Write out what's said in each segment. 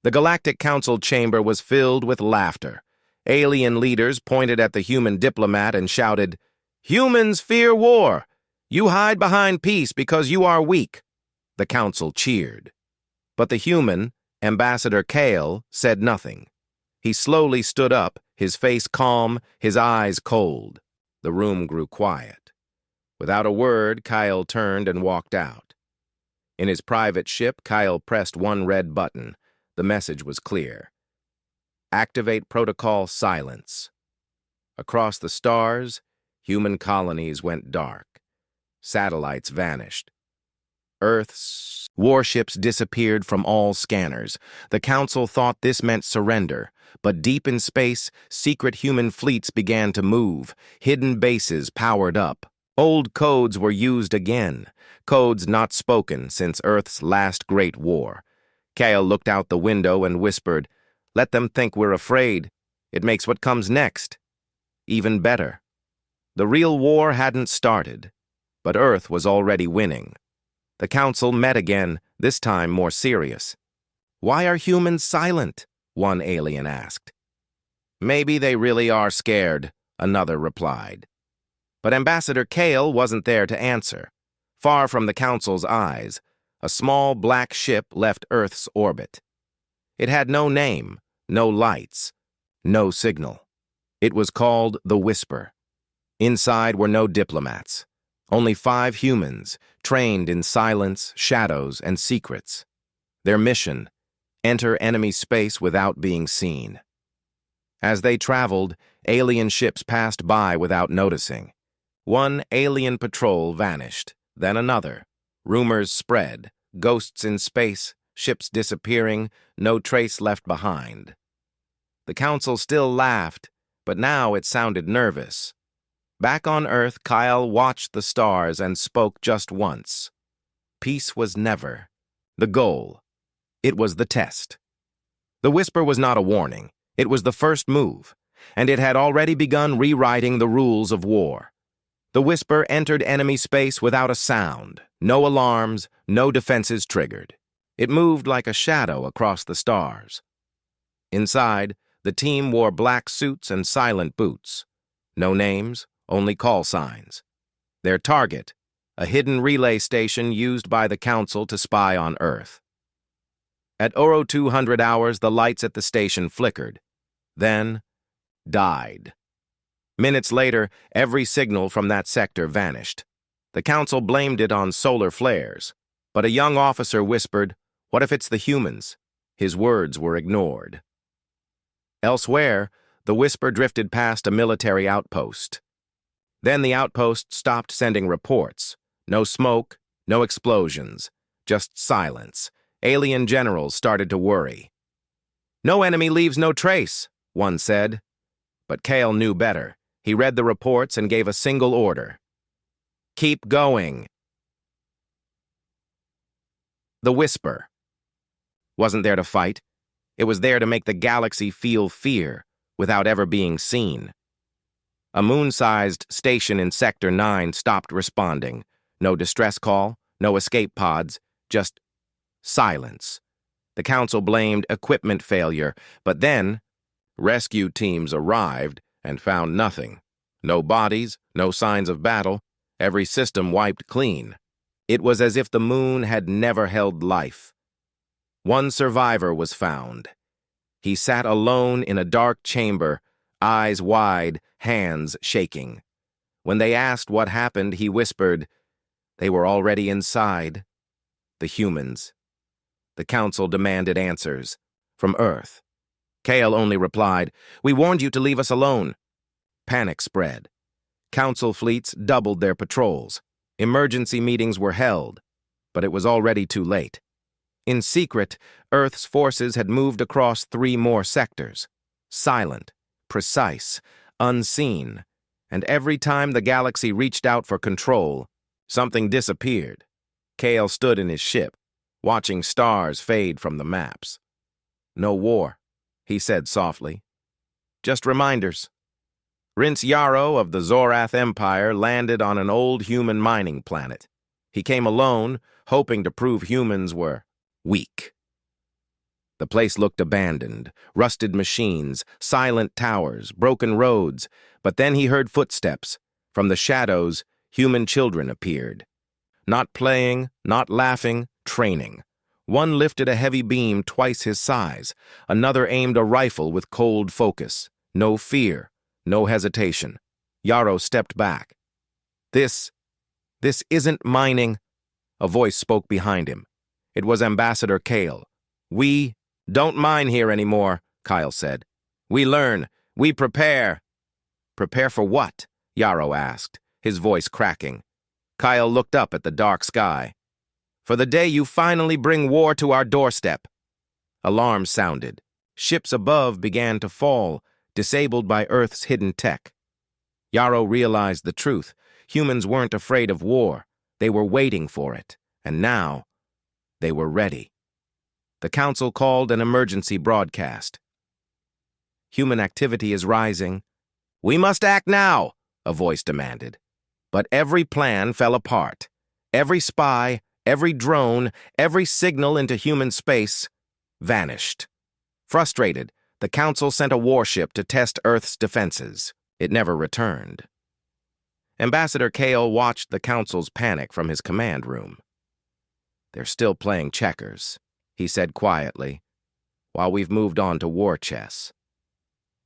The Galactic Council chamber was filled with laughter. Alien leaders pointed at the human diplomat and shouted, "Humans fear war! You hide behind peace because you are weak." The council cheered. But the human, Ambassador Kale, said nothing. He slowly stood up, his face calm, his eyes cold. The room grew quiet. Without a word, Kyle turned and walked out. In his private ship, Kyle pressed one red button. The message was clear. Activate Protocol Silence. Across the stars, human colonies went dark. Satellites vanished. Earth's warships disappeared from all scanners. The Council thought this meant surrender, but deep in space, secret human fleets began to move. Hidden bases powered up. Old codes were used again, codes not spoken since Earth's last great war. Kale looked out the window and whispered, "Let them think we're afraid. It makes what comes next even better." The real war hadn't started, but Earth was already winning. The Council met again, this time more serious. "Why are humans silent?" one alien asked. "Maybe they really are scared," another replied. But Ambassador Kale wasn't there to answer. Far from the Council's eyes, a small black ship left Earth's orbit. It had no name, no lights, no signal. It was called the Whisper. Inside were no diplomats, only 5 humans, trained in silence, shadows, and secrets. Their mission: enter enemy space without being seen. As they traveled, alien ships passed by without noticing. One alien patrol vanished, then another. Rumors spread, ghosts in space, ships disappearing, no trace left behind. The Council still laughed, but now it sounded nervous. Back on Earth, Kyle watched the stars and spoke just once. Peace was never the goal. It was the test. The Whisper was not a warning. It was the first move, and it had already begun rewriting the rules of war. The Whisper entered enemy space without a sound, no alarms, no defenses triggered. It moved like a shadow across the stars. Inside, the team wore black suits and silent boots. No names, only call signs. Their target: a hidden relay station used by the Council to spy on Earth. At 0200 hours, the lights at the station flickered, then died. Minutes later, every signal from that sector vanished. The Council blamed it on solar flares, but a young officer whispered, "What if it's the humans?" His words were ignored. Elsewhere, the Whisper drifted past a military outpost. Then the outpost stopped sending reports. No smoke, no explosions, just silence. Alien generals started to worry. "No enemy leaves no trace," one said. But Kale knew better. He read the reports and gave a single order: "Keep going." The Whisper wasn't there to fight. It was there to make the galaxy feel fear without ever being seen. A moon-sized station in Sector 9 stopped responding. No distress call, no escape pods, just silence. The Council blamed equipment failure, but then rescue teams arrived and found nothing. No bodies, no signs of battle, every system wiped clean. It was as if the moon had never held life. One survivor was found. He sat alone in a dark chamber, eyes wide, hands shaking. When they asked what happened, he whispered, "They were already inside." The humans. The Council demanded answers. From Earth. Kale only replied, "We warned you to leave us alone." Panic spread. Council fleets doubled their patrols. Emergency meetings were held, but it was already too late. In secret, Earth's forces had moved across 3 more sectors. Silent, precise, unseen, and every time the galaxy reached out for control, something disappeared. Kale stood in his ship, watching stars fade from the maps. "No war," he said softly. "Just reminders." Rince Yarrow of the Zorath Empire landed on an old human mining planet. He came alone, hoping to prove humans were weak. The place looked abandoned, rusted machines, silent towers, broken roads, but then he heard footsteps. From the shadows, human children appeared. Not playing, not laughing, training. One lifted a heavy beam twice his size. Another aimed a rifle with cold focus. No fear, no hesitation. Yarrow stepped back. This isn't mining. A voice spoke behind him. It was Ambassador Kale. We don't mine here anymore, Kyle said. We learn. We prepare. Prepare for what? Yarrow asked, his voice cracking. Kyle looked up at the dark sky. For the day you finally bring war to our doorstep. Alarms sounded. Ships above began to fall, disabled by Earth's hidden tech. Yarrow realized the truth. Humans weren't afraid of war. They were waiting for it. And now, they were ready. The Council called an emergency broadcast. Human activity is rising. We must act now, a voice demanded. But every plan fell apart. Every spy, every drone, every signal into human space vanished. Frustrated, the Council sent a warship to test Earth's defenses. It never returned. Ambassador Kale watched the Council's panic from his command room. They're still playing checkers, he said quietly, while we've moved on to war chess.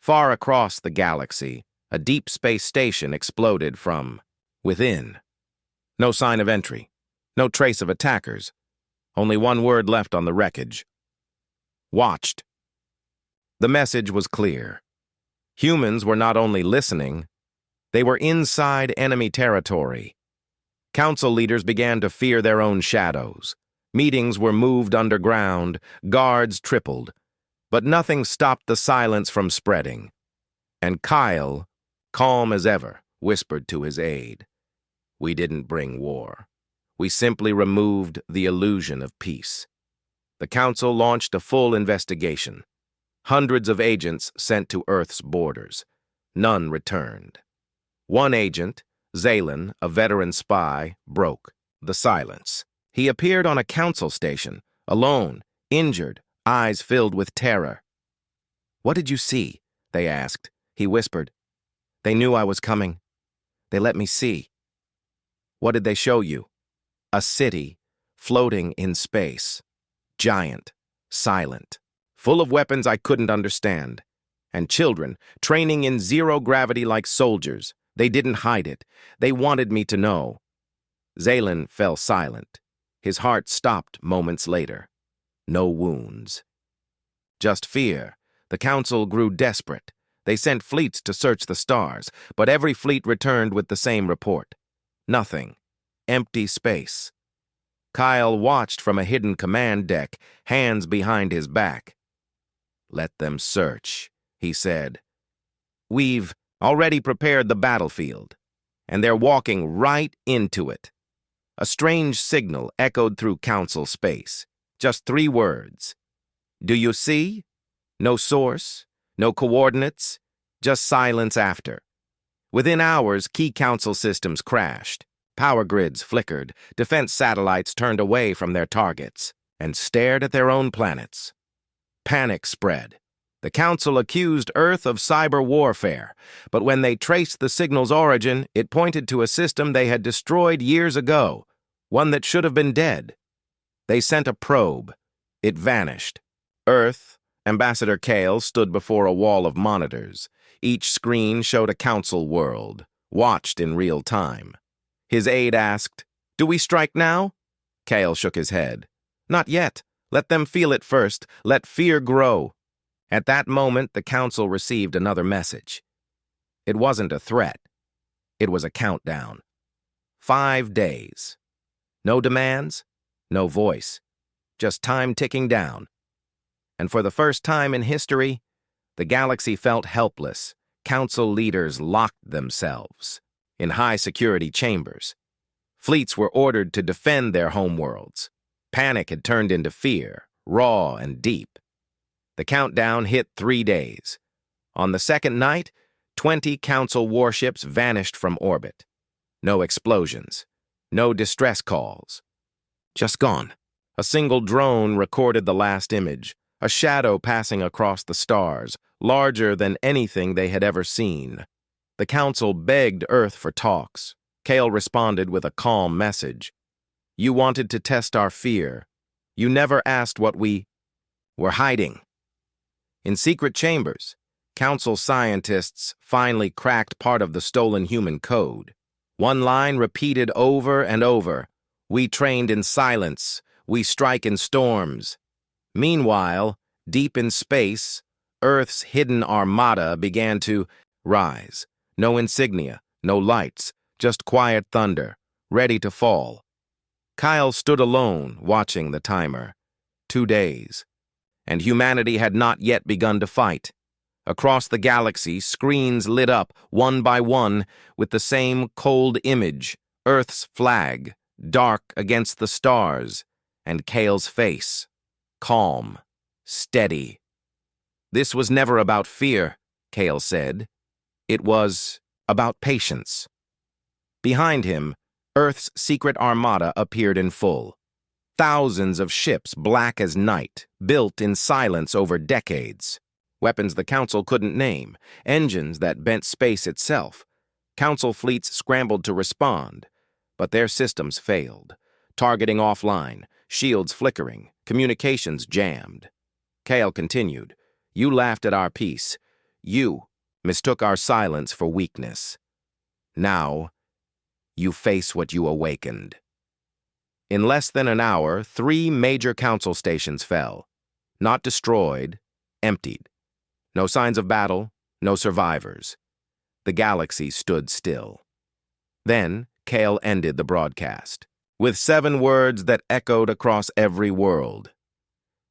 Far across the galaxy, a deep space station exploded from within. No sign of entry, no trace of attackers, only one word left on the wreckage. Watched. The message was clear. Humans were not only listening, they were inside enemy territory. Council leaders began to fear their own shadows. Meetings were moved underground, guards tripled, but nothing stopped the silence from spreading. And Kyle, calm as ever, whispered to his aide, "We didn't bring war. We simply removed the illusion of peace." The Council launched a full investigation. Hundreds of agents sent to Earth's borders. None returned. One agent, Zaylen, a veteran spy, broke the silence. He appeared on a council station, alone, injured, eyes filled with terror. "What did you see?" they asked. He whispered. "They knew I was coming. They let me see." "What did they show you?" "A city, floating in space. Giant, silent, full of weapons I couldn't understand. And children, training in zero gravity like soldiers. They didn't hide it. They wanted me to know." Zaylen fell silent. His heart stopped moments later. No wounds. Just fear. The Council grew desperate. They sent fleets to search the stars, but every fleet returned with the same report. Nothing. Empty space. Kyle watched from a hidden command deck, hands behind his back. "Let them search," he said. "We've already prepared the battlefield, and they're walking right into it." A strange signal echoed through Council space. Just 3 words. "Do you see?" No source, no coordinates, just silence after. Within hours, key Council systems crashed. Power grids flickered. Defense satellites turned away from their targets and stared at their own planets. Panic spread. The Council accused Earth of cyber warfare, but when they traced the signal's origin, it pointed to a system they had destroyed years ago, one that should have been dead. They sent a probe. It vanished. Earth, Ambassador Kale, stood before a wall of monitors. Each screen showed a Council world, watched in real time. His aide asked, "Do we strike now?" Kale shook his head. "Not yet. Let them feel it first. Let fear grow." At that moment, the Council received another message. It wasn't a threat. It was a countdown. 5 days. No demands, no voice, just time ticking down. And for the first time in history, the galaxy felt helpless. Council leaders locked themselves in high-security chambers. Fleets were ordered to defend their homeworlds. Panic had turned into fear, raw and deep. The countdown hit 3 days. On the second night, 20 Council warships vanished from orbit. No explosions, no distress calls. Just gone. A single drone recorded the last image, a shadow passing across the stars, larger than anything they had ever seen. The council begged Earth for talks. Kale responded with a calm message. You wanted to test our fear. You never asked what we were hiding. In secret chambers, council scientists finally cracked part of the stolen human code. One line repeated over and over. We trained in silence. We strike in storms. Meanwhile, deep in space, Earth's hidden armada began to rise. No insignia, no lights, just quiet thunder, ready to fall. Kyle stood alone, watching the timer. 2 days. And humanity had not yet begun to fight. Across the galaxy, screens lit up, one by one, with the same cold image, Earth's flag, dark against the stars, and Kale's face. Calm, steady. This was never about fear, Kale said. It was about patience. Behind him, Earth's secret armada appeared in full. Thousands of ships, black as night, built in silence over decades. Weapons the Council couldn't name, engines that bent space itself. Council fleets scrambled to respond, but their systems failed. Targeting offline, shields flickering, communications jammed. Kale continued, You laughed at our peace. You mistook our silence for weakness. Now, you face what you awakened. In less than an hour, 3 major council stations fell. Not destroyed, emptied. No signs of battle, no survivors. The galaxy stood still. Then, Kale ended the broadcast, with 7 words that echoed across every world.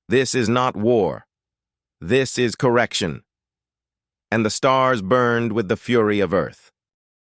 This is not war. This is correction. And the stars burned with the fury of Earth.